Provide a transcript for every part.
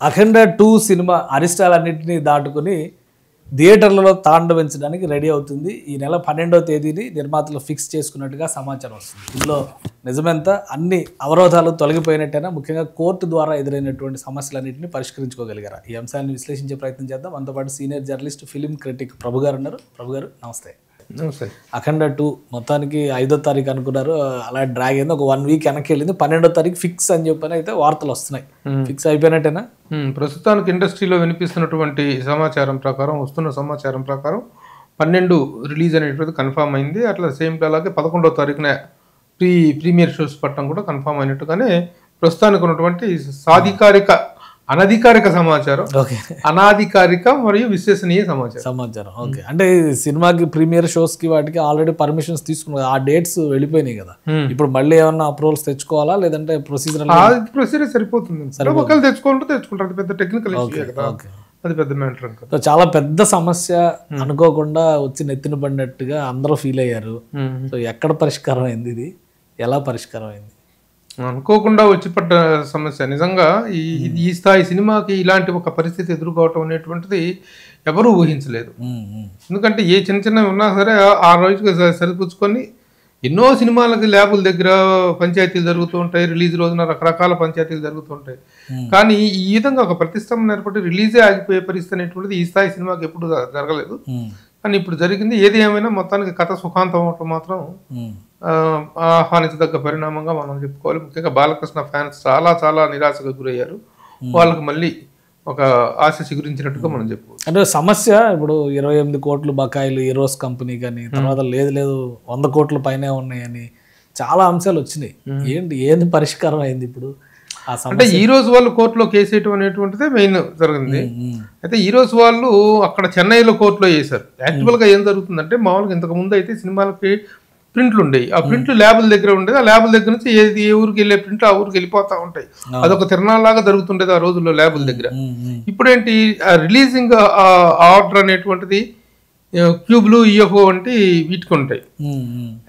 అఖండ 2 cinema అరిష్టాలన్నింటినీ దాటుకుని థియేటర్లలో తాండవించడానికి ready అవుతుంది. ఈ నెల 12వ తేదీని నిర్మాతలు ఫిక్స్ చేసుకున్నట్టుగా సమాచారం వస్తుంది. ఇందులో నిజమెంత అన్ని అవరోధాలు తొలగిపోయినట్టేనా, ముఖ్యంగా కోర్టు ద్వారా ఎదురైనటువంటి సమస్యలన్నింటినీ పరిష్కరించుకోగలిగారా? ఈ అంశాన్ని విశ్లేషించే ప్రయత్నం చేద్దాం. మనతో పాటు సీనియర్ జర్నలిస్ట్, ఫిలిం క్రిటిక్ ప్రభు గారు ఉన్నారు. ప్రభు గారు నమస్తే. అఖండ 2 మొత్తానికి 5వ తారీఖు అనుకున్నారు, అలా డ్రాగ్ అయింది. ఒక 1 వీక్ వెనక్కి వెళ్ళింది. 12వ తారీఖు ఫిక్స్ అని చెప్పని అయితే వార్తలు వస్తున్నాయి. ఫిక్స్ అయిపోయినట్టేనా? ప్రస్తుతానికి ఇండస్ట్రీలో వినిపిస్తున్నటువంటి సమాచారం ప్రకారం, వస్తున్న సమాచారం ప్రకారం 12 రిలీజ్ అనేటువంటిది కన్ఫామ్ అయింది. అట్లా సేమ్ అలాగే 11వ తారీఖున ప్రీమియర్ షోస్ పట్టడం కూడా కన్ఫామ్ అయినట్టుగానే ప్రస్తుతానికి ఉన్నటువంటి అనధికారిక సమాచారం, అనాధికారిక మరియు విశ్వసనీయ సమాచారం. ఓకే, అంటే సినిమాకి ప్రీమియర్ షోస్ కి వాటికి ఆల్రెడీ పర్మిషన్స్ తీసుకున్నారు, ఆ డేట్స్ వెళ్ళిపోయినాయి కదా. ఇప్పుడు మళ్ళీ ఏమన్నా అప్రూవల్స్ తెచ్చుకోవాలా, లేదంటే ప్రొసీజర్ సరిపోతుంది? ఒకవేళ తెచ్చుకుంటారు, పెద్ద టెక్నికల్ ఇష్యూ కదా, అది పెద్ద మ్యాటర్. చాలా పెద్ద సమస్య అనుకోకుండా వచ్చి నెత్తిన పడినట్టుగా అందరూ ఫీల్ అయ్యారు. సో ఎక్కడ పరిష్కారం అయింది ఇది, ఎలా పరిష్కారం అయింది? అనుకోకుండా వచ్చి పడ్డ సమస్య. నిజంగా ఈ స్థాయి సినిమాకి ఇలాంటి ఒక పరిస్థితి ఎదుర్కోవటం అనేటువంటిది ఎవరూ ఊహించలేదు. ఎందుకంటే ఏ చిన్న చిన్నవి ఉన్నా సరే ఆ రోజుకి సరిపుచ్చుకొని ఎన్నో సినిమాలకి ల్యాబుల దగ్గర పంచాయతీలు జరుగుతూ ఉంటాయి, రిలీజ్ రోజున రకరకాల పంచాయతీలు జరుగుతూ ఉంటాయి. కానీ ఈ విధంగా ఒక ప్రతిష్టంభన ఏర్పడి రిలీజే ఆగిపోయే పరిస్థితి అనేటువంటిది ఈ స్థాయి సినిమాకి ఎప్పుడు జరగలేదు. కానీ ఇప్పుడు జరిగింది. ఏది ఏమైనా మొత్తానికి కథ సుఖాంతం అవటం మాత్రం ఆహ్వానించదగ్గ పరిణామంగా మనం చెప్పుకోవాలి. ముఖ్యంగా బాలకృష్ణ ఫ్యాన్స్ చాలా చాలా నిరాశకు గురయ్యారు. వాళ్ళకి మళ్ళీ ఒక ఆశ చిగురించినట్టుగా మనం చెప్పుకోవచ్చు. అంటే సమస్య ఇప్పుడు 28 కోట్లు బకాయిలు ఈరోస్ కంపెనీ కానీ, తర్వాత లేదు 100 కోట్ల పైనే ఉన్నాయని చాలా అంశాలు వచ్చినాయి. ఏంది పరిష్కారం అయింది ఇప్పుడు? అంటే ఈ రోజు వాళ్ళు కోర్టులో కేసు వేయటం అనేటువంటిదే మెయిన్ జరిగింది. అయితే ఈ రోజు వాళ్ళు అక్కడ చెన్నైలో కోర్టులో వేశారు. యాక్చువల్గా ఏం జరుగుతుందంటే, మామూలుగా ఇంతకు ముందు అయితే సినిమాలకి ప్రింట్లు ఉండేవి. ఆ ప్రింట్లు ల్యాబుల దగ్గర ఉండేది. ఆ ల్యాబుల దగ్గర నుంచి ఏ ఊరికి వెళ్ళే ప్రింట్లు ఆ ఊరికి వెళ్ళిపోతూ ఉంటాయి. అదొక తిరణాలాగా జరుగుతుండేది ఆ రోజుల్లో ల్యాబుల దగ్గర. ఇప్పుడేంటి, రిలీజింగ్ ఆర్డర్ అనేటువంటిది క్యూబ్లు, ఈఎఫ్ఓ వంటి వీటికి ఉంటాయి.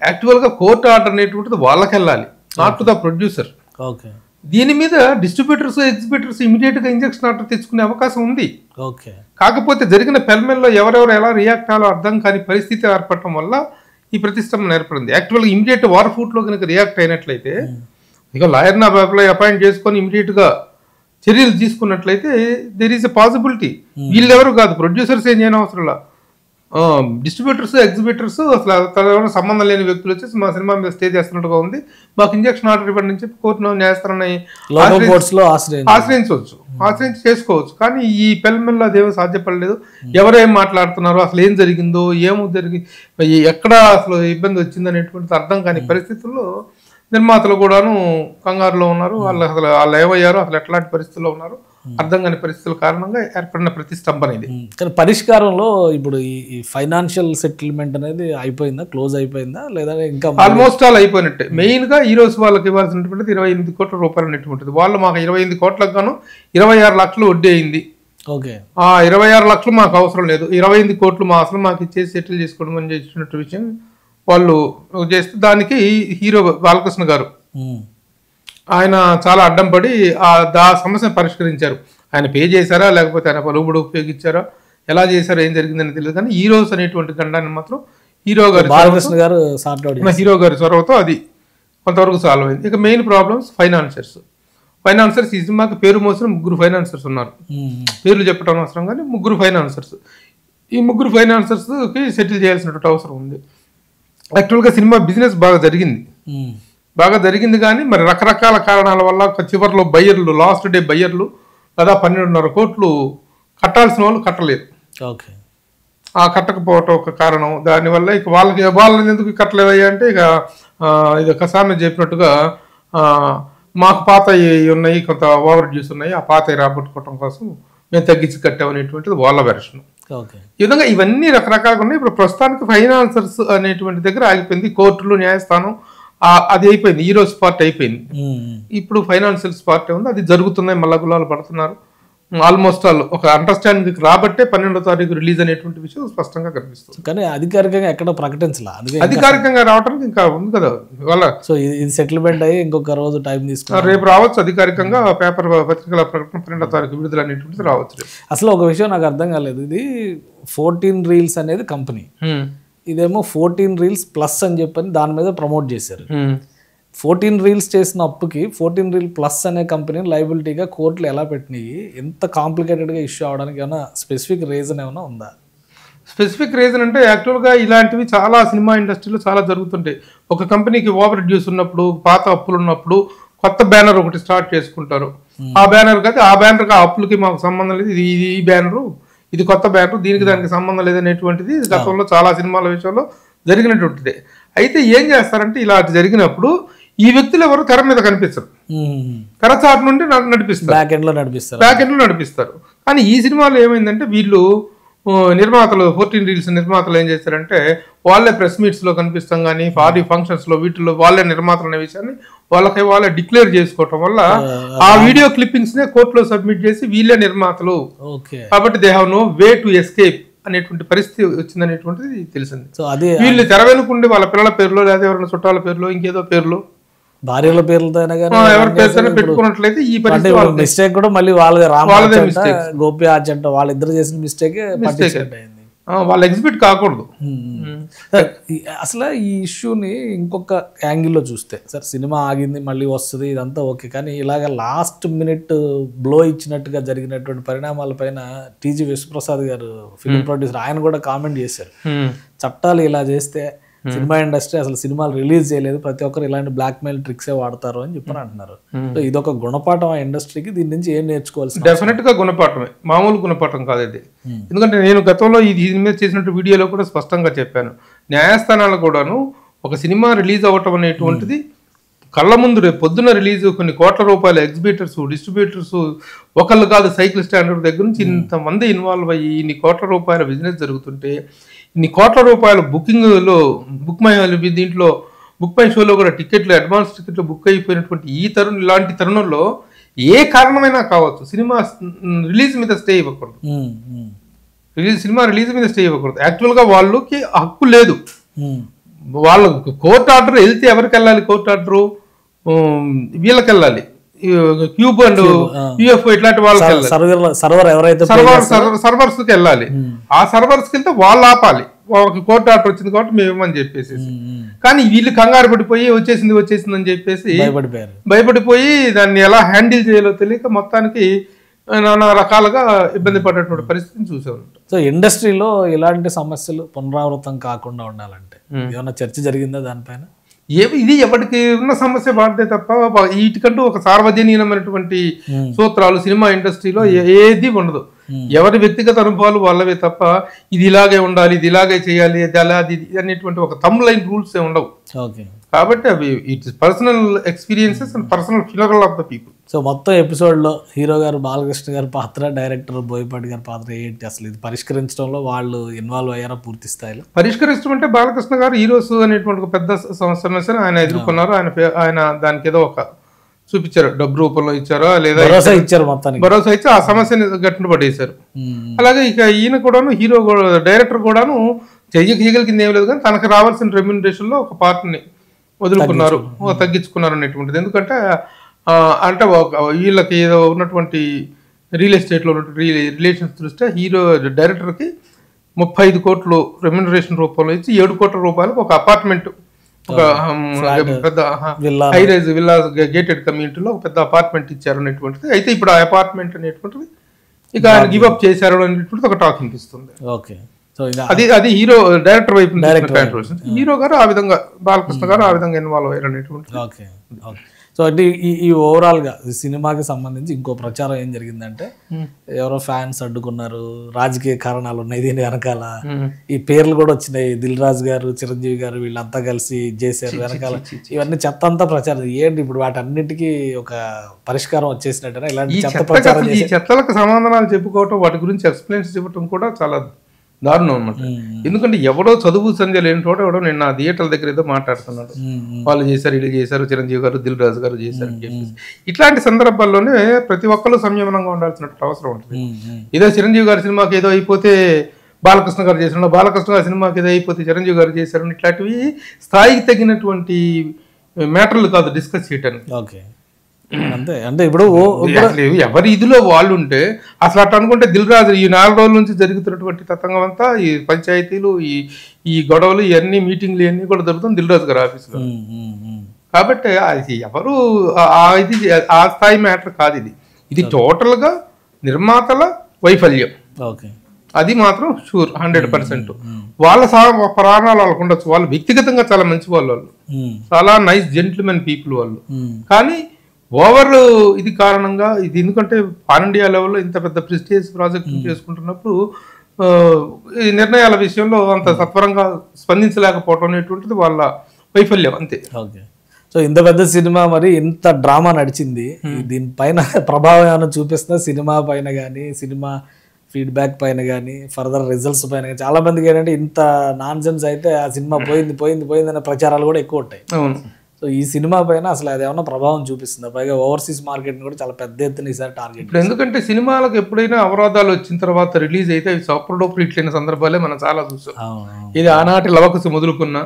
యాక్చువల్గా కోర్టు ఆర్డర్ అనేటువంటిది వాళ్ళకి వెళ్ళాలి, నాట్ టు ద ప్రొడ్యూసర్. దీని మీద డిస్ట్రిబ్యూటర్స్, ఎగ్జిబ్యూటర్స్ ఇమీడియట్ గా ఇంజక్షన్ ఆర్డర్ తెచ్చుకునే అవకాశం ఉంది. కాకపోతే జరిగిన పెల్మెల్లో ఎవరెవరు ఎలా రియాక్ట్ అవ్వాలో అర్థం కాని పరిస్థితి ఏర్పడటం వల్ల ఈ ప్రతిష్టంభన ఏర్పడింది. యాక్చువల్గా ఇమీడియట్ వార్ ఫూట్లో కనుక రియాక్ట్ అయినట్లయితే, ఇక లాయర్ని అపాయింట్ చేసుకొని ఇమీడియట్గా చర్యలు తీసుకున్నట్లయితే దెర్ ఈస్ ఎ పాసిబిలిటీ. వీళ్ళెవరు కాదు, ప్రొడ్యూసర్స్ ఏం చేయని అవసరం లేదు. డిస్ట్రిబ్యూటర్స్, ఎగ్జిబ్యూటర్స్ అసలు సంబంధం లేని వ్యక్తులు వచ్చేసి మా సినిమా మీద స్టే చేస్తున్నట్టుగా ఉంది, మాకు ఇంజక్షన్ ఆర్డర్ ఇవ్వండి అని చెప్పి కోర్టును న్యాయస్థానాన్ని ఆశ్రయించి చేసుకోవచ్చు. కానీ ఈ పెల్మెల్లో అదేమో సాధ్యపడలేదు. ఎవరేం మాట్లాడుతున్నారో, అసలు ఏం జరిగిందో, ఎక్కడ అసలు ఇబ్బంది వచ్చింది అనేటువంటిది అర్థం కాని పరిస్థితుల్లో నిర్మాతలు కూడాను కంగారులో ఉన్నారు. వాళ్ళు ఏమయ్యారో, అసలు ఎట్లాంటి పరిస్థితుల్లో ఉన్నారు అర్థం కాని పరిస్థితుల కారణంగా ఏర్పడిన ప్రతిష్టంభన ఇది. కానీ పరిష్కారంలో ఇప్పుడు ఈ ఫైనాన్షియల్ సెటిల్మెంట్ అనేది అయిపోయిందా, క్లోజ్ అయిపోయిందా, లేదా ఇంకా? ఆల్మోస్ట్ ఆల్ అయిపోయినట్టే. మెయిన్ గా ఈ రోజు వాళ్ళకి ఇవ్వాల్సినటువంటిది 28 కోట్ల రూపాయలు అనేటువంటిది. వాళ్ళు మాకు 28 కోట్లకు గాను 26 లక్షలు వడ్డీ అయింది. ఆ 26 లక్షలు మాకు అవసరం లేదు, 28 కోట్లు మా అసలు మాకు ఇచ్చేసి సెటిల్ చేసుకోవడం అని చేసినట్టు విషయం వాళ్ళు చేస్తే, దానికి హీరో బాలకృష్ణ గారు ఆయన చాలా అడ్డం పడి ఆ సమస్యను పరిష్కరించారు. ఆయన పే చేశారా, లేకపోతే ఆయన పలువుడు ఉపయోగించారా, ఎలా చేశారో ఏం జరిగిందని తెలియదు. కానీ ఈ రోజు అనేటువంటి గండాన్ని మాత్రం హీరో గారి చొరవతో అది కొంతవరకు సాల్వ్ అయింది. ఇక మెయిన్ ప్రాబ్లమ్స్ ఫైనాన్సర్స్. ఈ సినిమాకి పేరు మోసిన 3 ఫైనాన్సర్స్ ఉన్నారు. పేర్లు చెప్పడం అవసరం కానీ 3 ఫైనాన్సర్స్. ఈ 3 ఫైనాన్సర్స్కి సెటిల్ చేయాల్సినటువంటి అవసరం ఉంది. యాక్చువల్గా సినిమా బిజినెస్ బాగా జరిగింది కానీ మరి రకరకాల కారణాల వల్ల చివరిలో బయ్యర్లు, లాస్ట్ డే బయ్యర్లు దాదాపు 12.5 కోట్లు కట్టాల్సిన వాళ్ళు కట్టలేదు. ఆ కట్టకపోవటం ఒక కారణం. దానివల్ల ఇక వాళ్ళని ఎందుకు కట్టలేదయ్యా అంటే, ఇక ఇది ఒక సామెత చెప్పినట్టుగా మాకు పాత ఉన్నాయి, కొంత ఓవర్ డ్యూస్ ఉన్నాయి, ఆ పాత రాబట్టుకోవటం కోసం మేము తగ్గించి కట్టామనేటువంటిది వాళ్ళ వెర్షన్. ఈ విధంగా ఇవన్నీ రకరకాలుగా ఉన్నాయి. ఇప్పుడు ప్రస్తుతానికి ఫైనాన్సర్స్ అనేటువంటి దగ్గర ఆగిపోయింది. కోర్టులు, న్యాయస్థానం అది అయిపోయింది. ఈ రోజు పార్ట్ అయిపోయింది. ఇప్పుడు ఫైనాన్షియల్స్ పార్ట్ ఉంది, అది జరుగుతున్నాయి. మళ్ళా గులాలు పడుతున్నారు. ఆల్మోస్ట్ ఆల్ ఒక అండర్స్టాండింగ్ రాబట్టే 12వ తారీఖు రిలీజ్ అనేటువంటి విషయం స్పష్టంగా కనిపిస్తుంది. కానీ అధికారికంగా ఎక్కడ ప్రకటించాల, అందుకే అధికారికంగా రావడానికి ఇంకా ఉంది కదా ఇవాళ. సో ఇది సెటిల్మెంట్ అయ్యి ఇంకొక రోజు టైం తీసుకున్నారు, రేపు రావచ్చు అధికారికంగా పత్రికల ప్రకటన 12వ తారీఖు విడుదల అనేటువంటిది రావచ్చు. అసలు ఒక విషయం నాకు అర్థం కాలేదు, ఇది 14 Reels అనేది కంపెనీ, ఇదేమో 14 Reels ప్లస్ అని చెప్పని దాని మీద ప్రమోట్ చేశారు. 14 Reels చేసిన అప్పుకి 14 Reel ప్లస్ అనే కంపెనీ లైబిలిటీగా కోర్టులు ఎలా పెట్టినాయి, ఎంత కాంప్లికేటెడ్గా ఇష్యూ అవడానికి ఏమైనా స్పెసిఫిక్ రీజన్ ఏమైనా ఉందా? స్పెసిఫిక్ రీజన్ అంటే యాక్చువల్గా ఇలాంటివి చాలా సినిమా ఇండస్ట్రీలో చాలా జరుగుతుంటాయి. ఒక కంపెనీకి ఓవర్ డ్యూస్ ఉన్నప్పుడు, పాత అప్పులు ఉన్నప్పుడు కొత్త బ్యానర్ ఒకటి స్టార్ట్ చేసుకుంటారు. ఆ బ్యానర్ కదా ఆ బ్యానర్కి ఆ అప్పులకి మాకు సంబంధం లేదు, ఇది ఈ బ్యానరు, ఇది కొత్త బ్యానరు, దీనికి దానికి సంబంధం లేదనేటువంటిది గతంలో చాలా సినిమాల విషయంలో జరిగినటువంటిదే. అయితే ఏం చేస్తారంటే ఇలా జరిగినప్పుడు ఈ వ్యక్తులు ఎవరు తెర మీద కనిపిస్తారు, తెరచాటు నుండి నడిపిస్తారు, బ్యాక్ ఎండ్ లో నడిపిస్తారు. కానీ ఈ సినిమాలో ఏమైందంటే వీళ్ళు నిర్మాతలు 14 Reels నిర్మాతలు ఏం చేశారంటే వాళ్ళే ప్రెస్ మీట్స్ లో కనిపిస్తాం కానీ పార్టీ ఫంక్షన్స్ లో వీటిల్లో వాళ్ళే నిర్మాతలు అనే విషయాన్ని వాళ్ళే డిక్లేర్ చేసుకోవటం వల్ల ఆ వీడియో క్లిప్పింగ్స్ నే కోర్టులో సబ్మిట్ చేసి వీళ్ళే నిర్మాతలు కాబట్టి they have no way to escape అనేటువంటి పరిస్థితి వచ్చిందనేటువంటిది తెలిసింది. వీళ్ళు తెర వెనుకుండి వాళ్ళ పిల్లల పేర్లో లేదా ఎవరైనా చుట్టాల పేర్లో ఇంకేదో పేర్లో భార్యల పేర్లతో ఎవరి పేరుతోనే పెట్టుకున్నట్లయితే ఈ మిస్టేక్ కూడా మళ్ళీ వాళ్ళదే గోపి ఆచంట వాళ్ళిద్దరు చేసిన మిస్టేక్ వాళ్ళు ఎగ్జిబిట్ కాకూడదు. అసలు ఈ ఇష్యూని ఇంకొక యాంగిల్లో చూస్తే సార్, సినిమా ఆగింది మళ్ళీ వస్తుంది ఇదంతా ఓకే, కానీ ఇలాగ లాస్ట్ మినిట్ బ్లో ఇచ్చినట్టుగా జరిగినటువంటి పరిణామాలపైన టీజీ విశ్వప్రసాద్ గారు ఫిల్మ్ ప్రొడ్యూసర్ ఆయన కూడా కామెంట్ చేశారు, చట్టాలు ఇలా చేస్తే సినిమా ఇండస్ట్రీ అసలు సినిమాలు రిలీజ్ చేయలేదు, ప్రతి ఒక్కరు ఇలాంటి బ్లాక్ మెయిల్ ట్రిక్సే వాడతారు అని చెప్పని అంటున్నారు. సో ఇదొక గుణపాఠం ఆ ఇండస్ట్రీకి, దీని నుంచి ఏం నేర్చుకోవాల్సి? డెఫినెట్ గా గుణపాఠమే, మామూలు గుణపాఠం కాదు ఇది. ఎందుకంటే నేను గతంలో దీని మీద చేసినట్టు వీడియోలో కూడా స్పష్టంగా చెప్పాను, న్యాయస్థానాలు కూడాను ఒక సినిమా రిలీజ్ అవ్వటం అనేటువంటిది కళ్ళ ముందు రేపు పొద్దున్న రిలీజ్ కొన్ని కోట్ల రూపాయల ఎగ్జిబిటర్స్ డిస్ట్రిబ్యూటర్స్ ఒకళ్ళు కాదు సైకిల్ స్టాండర్డ్ దగ్గర నుంచి ఇంతమంది ఇన్వాల్వ్ అయ్యి ఇన్ని కోట్ల రూపాయల బిజినెస్ జరుగుతుంటే, ఇన్ని కోట్ల రూపాయల బుకింగ్లో దీంట్లో బుక్ మై షోలో కూడా టికెట్లు అడ్వాన్స్ టికెట్లు బుక్ అయిపోయినటువంటి ఇలాంటి తరుణంలో ఏ కారణమైనా కావచ్చు సినిమా రిలీజ్ మీద స్టే ఇవ్వకూడదు, సినిమా రిలీజ్ మీద స్టే ఇవ్వకూడదు. యాక్చువల్గా వాళ్ళకి హక్కు లేదు, వాళ్ళ కోర్టు ఆర్డర్ వెళ్తే ఎవరికి వెళ్ళాలి, కోర్టు ఆర్డర్ వీళ్ళకి వెళ్ళాలి, క్యూబ్ అండ్ యూఎఫ్ఓ ఇట్లాంటి వాళ్ళకి సర్వర్స్ కి వెళ్ళాలి. ఆ సర్వర్స్ కి వెళ్తే వాళ్ళు ఆపాలి, వాళ్ళకి కోర్టు ఆర్డర్ వచ్చింది కాబట్టి మేము ఇవ్వమని చెప్పేసి. కానీ వీళ్ళు కంగారు పడిపోయి వచ్చేసింది అని చెప్పేసి భయపడిపోయి దాన్ని ఎలా హ్యాండిల్ చేయాలో తెలియక మొత్తానికి నానా రకాలుగా ఇబ్బంది పడేటువంటి పరిస్థితిని చూసే ఉంటాం. సో ఇండస్ట్రీలో ఇలాంటి సమస్యలు పునరావృతం కాకుండా ఉండాలంటే ఏమన్నా చర్చ జరిగిందా దానిపైన? ఇది ఎవరికి ఉన్న సమస్య వాడితే తప్ప వీటికంటూ ఒక సార్వజనీయమైనటువంటి సూత్రాలు సినిమా ఇండస్ట్రీలో ఏది ఉండదు. ఎవరి వ్యక్తిగత అనుభవాలు వాళ్ళవే తప్ప ఇది ఇలాగే ఉండాలి, ఇది ఇలాగే చేయాలి, ఇది అలా అది అనేటువంటి ఒక థంబ్ లైన్ రూల్స్ ఏ ఉండవు. కాబట్టి అవి it's personal experiences and personal funeral of the people. So మొత్తం ఎపిసోడ్లో హీరో గారు బాలకృష్ణ గారి పాత్ర, డైరెక్టర్ బోయపాటి గారి పాత్ర ఏంటి, అసలు ఇది పరిష్కరించడంలో వాళ్ళు ఇన్వాల్వ్ అయ్యారా పూర్తి స్థాయిలో? పరిష్కరించడం అంటే బాలకృష్ణ గారు హీరోస్ అనేటువంటి ఒక పెద్ద సమస్యను ఆయన ఎదుర్కొన్నారు. ఆయన దానికి ఏదో ఒక చూపించారు, డబ్బు రూపంలో ఇచ్చారా లేదా ఇచ్చారు, మొత్తానికి భరోసా ఇచ్చి ఆ సమస్యని గట్టిన పడేశారు. అలాగే ఇక ఈయన కూడాను హీరో డైరెక్టర్ కూడాను చేయగలిగింది ఏం లేదు, కానీ తనకు రావాల్సిన రెమ్యూనరేషన్ లో ఒక పార్ట్ని వదులుకున్నారు, తగ్గించుకున్నారు అనేటువంటిది. ఎందుకంటే అంటే వీళ్ళకి ఏదో ఉన్నటువంటి రియల్ ఎస్టేట్లో ఉన్నటువంటి రిలేషన్స్ దృష్ట్యా హీరో డైరెక్టర్కి 35 కోట్లు రెమ్యూనరేషన్ రూపంలో ఇచ్చి 7 కోట్ల రూపాయలకు ఒక అపార్ట్మెంట్, ఒక పెద్ద హై రైజ్ విల్లా గేటెడ్ కమ్యూనిటీలో ఒక పెద్ద అపార్ట్మెంట్ ఇచ్చారు అనేటువంటిది. అయితే ఇప్పుడు ఆ అపార్ట్మెంట్ అనేటువంటిది ఇక ఆయన గివ్ అప్ చేశారు అనేటువంటిది ఒక టాక్ వినిపిస్తుంది. అది హీరో డైరెక్టర్ వైపు, హీరో గారు ఆ విధంగా బాలకృష్ణ గారు ఆ విధంగా ఇన్వాల్వ్ అయ్యారు అనేటువంటి. సో అంటే ఈ ఓవరాల్గా సినిమాకి సంబంధించి ఇంకో ప్రచారం ఏం జరిగిందంటే ఎవరో ఫ్యాన్స్ అడ్డుకున్నారు, రాజకీయ కారణాలు ఉన్నాయి దీని వెనకాల, ఈ పేర్లు కూడా వచ్చినాయి, దిల్ రాజు గారు, చిరంజీవి గారు వీళ్ళంతా కలిసి చేశారు వెనకాల, ఇవన్నీ చెత్త అంతా ప్రచారం. ఏంటి ఇప్పుడు వాటన్నిటికీ ఒక పరిష్కారం వచ్చేసినట్టు ఇలాంటి చెత్త ప్రచారం, ఈ చెత్తలకు సమాధానాలు చెప్పుకోవటం, వాటి గురించి ఎక్స్ప్లెయిన్స్ చెప్పడం కూడా చాలా దారుణం అనమాట. ఎందుకంటే ఎవడో చదువు సంధ్య లేని చోట ఎవడో నేను నా థియేటర్ల దగ్గర ఏదో మాట్లాడుతున్నాడు, వాళ్ళు చేశారు, వీళ్ళు చేశారు, చిరంజీవి గారు, దిల్ రాజు గారు చేశారు అని చెప్పేసి. ఇట్లాంటి సందర్భాల్లోనే ప్రతి ఒక్కరు సంయమనంగా ఉండాల్సిన అవసరం ఉంటుంది. ఏదో చిరంజీవి గారి సినిమాకి ఏదో అయిపోతే బాలకృష్ణ గారు చేసిన, బాలకృష్ణ గారి సినిమాకి ఏదో అయిపోతే చిరంజీవి గారు చేశారు, ఇట్లాంటివి స్థాయికి తగినటువంటి మ్యాటర్లు కాదు డిస్కస్ చేయటానికి. ఓకే, అంతే. అంటే ఇప్పుడు ఎవరి ఇదిలో వాళ్ళు ఉంటే అసలు అట్లా అనుకుంటే దిల్ రాజు ఈ 4 రోజుల నుంచి జరుగుతున్నటువంటి తతంగం అంతా, ఈ పంచాయతీలు, ఈ గొడవలు, ఇవన్నీ మీటింగ్లు ఇవన్నీ కూడా జరుగుతుంది దిల్ రాజు గారి ఆఫీసులో. కాబట్టి అది ఎవరు ఇది ఆ స్థాయి మ్యాటర్ కాదు. ఇది టోటల్గా నిర్మాతల వైఫల్యం. ఓకే, అది మాత్రం షూర్ 100%. వాళ్ళ ప్రాణాలు వాళ్ళకు ఉండొచ్చు, వాళ్ళు వ్యక్తిగతంగా చాలా మంచి వాళ్ళు, చాలా నైస్ జెంటిల్మెన్ పీపుల్ వాళ్ళు. కానీ ఓవర్ ఇది కారణంగా ఇది, ఎందుకంటే పాన్ ఇండియా లెవెల్లో ఇంత పెద్ద ప్రెస్టీజియస్ ప్రాజెక్ట్ చేసుకుంటున్నప్పుడు ఈ నిర్ణయాల విషయంలో అంత సత్వరంగా స్పందించలేకపోవడం అనేటువంటిది వాళ్ళ వైఫల్యం, అంతే. ఓకే, సో ఇంత పెద్ద సినిమా, మరి ఇంత డ్రామా నడిచింది, దీనిపైన ప్రభావం ఏమైనా చూపిస్తుందా సినిమా పైన కానీ, సినిమా ఫీడ్బ్యాక్ పైన కానీ, ఫర్దర్ రిజల్ట్స్ పైన కానీ? చాలా మందికి ఏంటంటే ఇంత నాన్ సెన్స్ అయితే ఆ సినిమా పోయింది అనే ప్రచారాలు కూడా ఎక్కువ ఉంటాయి. అవును. సో ఈ సినిమా పైన అసలు అది ఏమన్నా ప్రభావం చూపిస్తుందా? పైగా ఓవర్సీస్ మార్కెట్ కూడా చాలా పెద్ద ఎత్తున ఈసారి టార్గెట్. ఇప్పుడు ఎందుకంటే సినిమాలకు ఎప్పుడైనా అవరోధాలు వచ్చిన తర్వాత రిలీజ్ అయితే అవి సూపర్ డూపర్ హిట్ అయిన సందర్భాలే మనం చాలా చూసాం. ఇది ఆనాటి లవకుశ మొదలుకున్నా,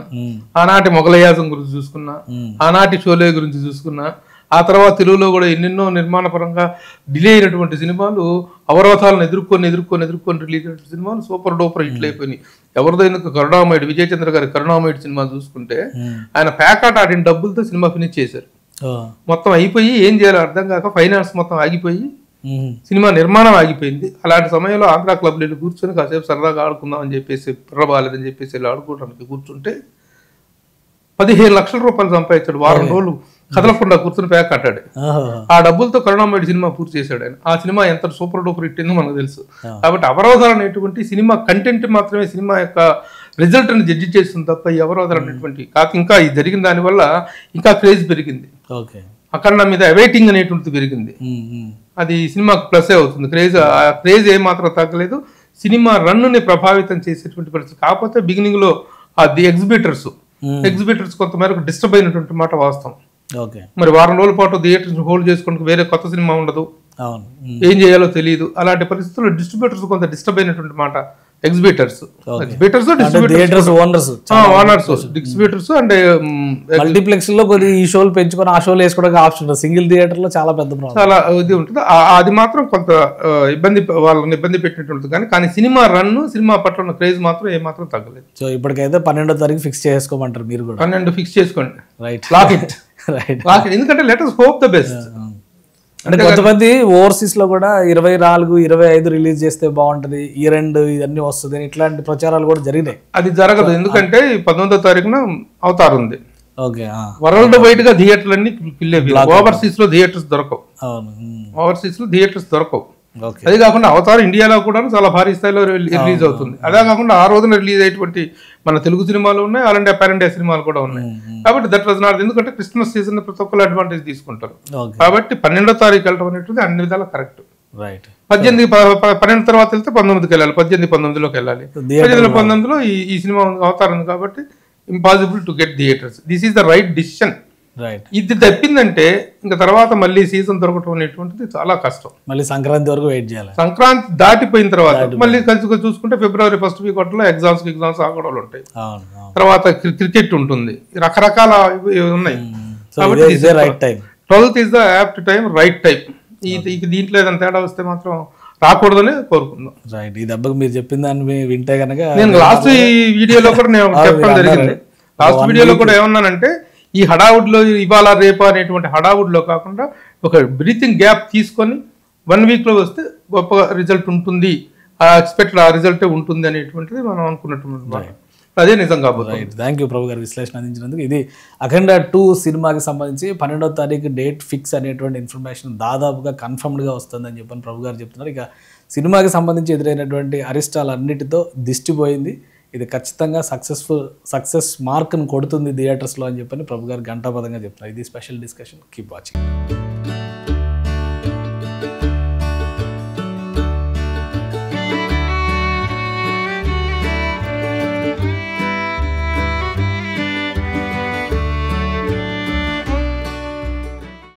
ఆనాటి మొగలయాజం గురించి చూసుకున్నా, ఆనాటి షోలే గురించి చూసుకున్నా, ఆ తర్వాత తెలుగులో కూడా ఎన్నెన్నో నిర్మాణ పరంగా డిలే అయినటువంటి సినిమాలు, అవరోధాలను ఎదుర్కొని రిలీజ్ అయిన సినిమాలు సూపర్ డూపర్ హిట్లు అయిపోయినాయి. ఎవరిదో ఎందుకు కరుణామయుడు, విజయ్ చంద్ర గారి కరుణామయుడు సినిమా చూసుకుంటే ఆయన ప్యాకాట్ ఆడిన డబ్బులతో సినిమా ఫినిష్ చేశారు. మొత్తం అయిపోయి ఏం చేయాలో అర్థం కాక ఫైనాన్స్ మొత్తం ఆగిపోయి సినిమా నిర్మాణం ఆగిపోయింది. అలాంటి సమయంలో ఆంధ్రా క్లబ్లో కూర్చొని కాసేపు సరదాగా ఆడుకుందాం అని చెప్పేసి, పిర్రబాలేదని చెప్పేసి వెళ్ళి ఆడుకోవడానికి కూర్చుంటే 15 లక్షల రూపాయలు సంపాదించాడు. వారం రోజులు కదలకుండా కూర్చొని ప్యాక్ కట్టాడు. ఆ డబ్బులతో కరుణామయుడు సినిమా పూర్తి చేశాడు ఆయన. ఆ సినిమా ఎంత సూపర్ డూపర్ హిట్ అయిందో మనకు తెలుసు. కాబట్టి అవరోధాలు అనేటువంటి సినిమా కంటెంట్ మాత్రమే సినిమా యొక్క రిజల్ట్ అని జడ్జి చేస్తుంది తప్ప ఈ అవరోధాలు అనేటువంటి కాక ఇంకా ఈ జరిగిన దానివల్ల ఇంకా క్రేజ్ పెరిగింది. అఖండ మీద అవైటింగ్ అనేటువంటిది పెరిగింది. అది సినిమాకు ప్లస్ అవుతుంది. క్రేజ్ ఏమాత్రం తగ్గలేదు. సినిమా రన్నుని ప్రభావితం చేసేటువంటి పరిస్థితి. కాకపోతే బిగినింగ్ లో ది ఎగ్జిబిటర్స్ కొంతమేరకు డిస్టర్బ్ అయినటువంటి మాట వాస్తవం. మరి వారం రోజుల పాటు థియేటర్స్ హోల్డ్ చేసుకుంటూ వేరే కొత్త సినిమా ఉండదు, ఏం చేయాలో తెలియదు. అలాంటి పరిస్థితుల్లో డిస్ట్రిబ్యూటర్స్ కొంత డిస్టర్బ్ అయినటువంటి మాట. ఎగ్జిబిటర్స్ డిస్ట్రిబ్యూటర్స్ అంటే మల్టీప్లెక్స్ లో కొన్ని ఈ షోలు పెంచుకొని ఆ షోలు వేసుకోవడానికి ఆప్షన్ ఉంటుంది. సింగిల్ థియేటర్ లో చాలా పెద్ద చాలా ఇది ఉంటుంది. అది మాత్రం కొంత వాళ్ళని ఇబ్బంది పెట్టినట్టు. కానీ సినిమా రన్, సినిమా పట్ల ఉన్న క్రేజ్ మాత్రం ఏమాత్రం తగ్గలేదు. సో ఇప్పటికైతే 12వ తారీఖు ఫిక్స్ చేసుకోమంటారు మీరు కూడా? 12 ఫిక్స్ చేసుకోండి. Right, lock it. ఎందుకంటే let us hope the best. అంటే కొంతమంది ఓవర్సీస్ లో కూడా 24, 25 రిలీజ్ చేస్తే బాగుంటది, ఈ రెండు ఇవన్నీ వస్తుంది, ఇట్లాంటి ప్రచారాలు కూడా జరిగినాయి. అది జరగదు. ఎందుకంటే 19వ తారీఖున అవతార్ ఉంది. ఓకే, వరల్డ్ వైడ్ గా థియేటర్లు అన్ని ఓవర్సీస్ లో థియేటర్స్ దొరకవు. ఓవర్సీస్ లో థియేటర్స్ దొరకవు. అదే కాకుండా అవతార్ ఇండియాలో కూడా చాలా భారీ స్థాయిలో రిలీజ్ అవుతుంది. అదే కాకుండా ఆ రోజున రిలీజ్ అయ్యేటువంటి మన తెలుగు సినిమాలు ఉన్నాయి, ఆల్ ఇండియా పాన్ ఇండియా సినిమాలు కూడా ఉన్నాయి. కాబట్టి దట్ వాజ్ నాట్, ఎందుకంటే క్రిస్మస్ సీజన్ ప్రతి ఒక్కరు అడ్వాంటేజ్ తీసుకుంటారు. కాబట్టి 12వ తారీఖు వెళ్ళడం అనేటువంటి అన్ని విధాలు కరెక్ట్. 12 తర్వాత వెళ్తే 19కి వెళ్ళాలి, 18, 19లోకి వెళ్ళాలి. 18, 19లో ఈ సినిమా అవతార్ ఉంది. కాబట్టి impossible to get theatres. This is the right decision. ఇది తప్పిందంటే ఇంకా తర్వాత మళ్ళీ సీజన్ దొరకటం అనేటువంటిది చాలా కష్టం. మళ్ళీ సంక్రాంతి వరకు వెయిట్ చేయాలి. సంక్రాంతి దాటిపోయిన తర్వాత మళ్ళీ కలిసి చూసుకుంటే ఫిబ్రవరి ఫస్ట్ వీక్ లో ఎగ్జామ్స్ ఆ గొడవలు ఉంటాయి. తర్వాత క్రికెట్ ఉంటుంది, రకరకాల ఉన్నాయి. కాబట్టి 12th is the apt time, right time. దీంట్లో ఏదైనా తేడా వస్తే మాత్రం రాకూడదని కోరుకుందాం. రైట్, ఈ దెబ్బకి మీరు చెప్పిన దాన్ని వింటే కనుక నేను లాస్ట్ వీడియోలో కూడా నేను చెప్పడం జరిగింది. లాస్ట్ వీడియోలో కూడా ఏమన్నానంటే, ఈ హడావుడ్లో ఇవాళ రేపు అనేటువంటి హడావుడ్లో కాకుండా ఒక బ్రీతింగ్ గ్యాప్ తీసుకొని 1 వీక్లో వస్తే గొప్ప రిజల్ట్ ఉంటుంది, ఎక్స్పెక్టెడ్ ఆ రిజల్టే ఉంటుంది అనేటువంటిది మనం అనుకున్నటువంటి అదే నిజం కాబోతుంది. థ్యాంక్ యూ ప్రభు గారు విశ్లేషణ అందించినందుకు. ఇది అఖండ 2 సినిమాకి సంబంధించి 12వ తారీఖు డేట్ ఫిక్స్ అనేటువంటి ఇన్ఫర్మేషన్ దాదాపుగా కన్ఫర్మ్డ్గా వస్తుందని చెప్పని ప్రభు గారు చెప్తున్నారు. ఇక సినిమాకి సంబంధించి ఎదురైనటువంటి అరిష్టాలన్నిటితో దిష్టిపోయింది. ఇది ఖచ్చితంగా సక్సెస్ మార్క్ను కొడుతుంది థియేటర్స్లో అని చెప్పని ప్రభు గారు ఘంటాపదంగా చెప్తున్నారు. ఇది స్పెషల్ డిస్కషన్. Keep watching.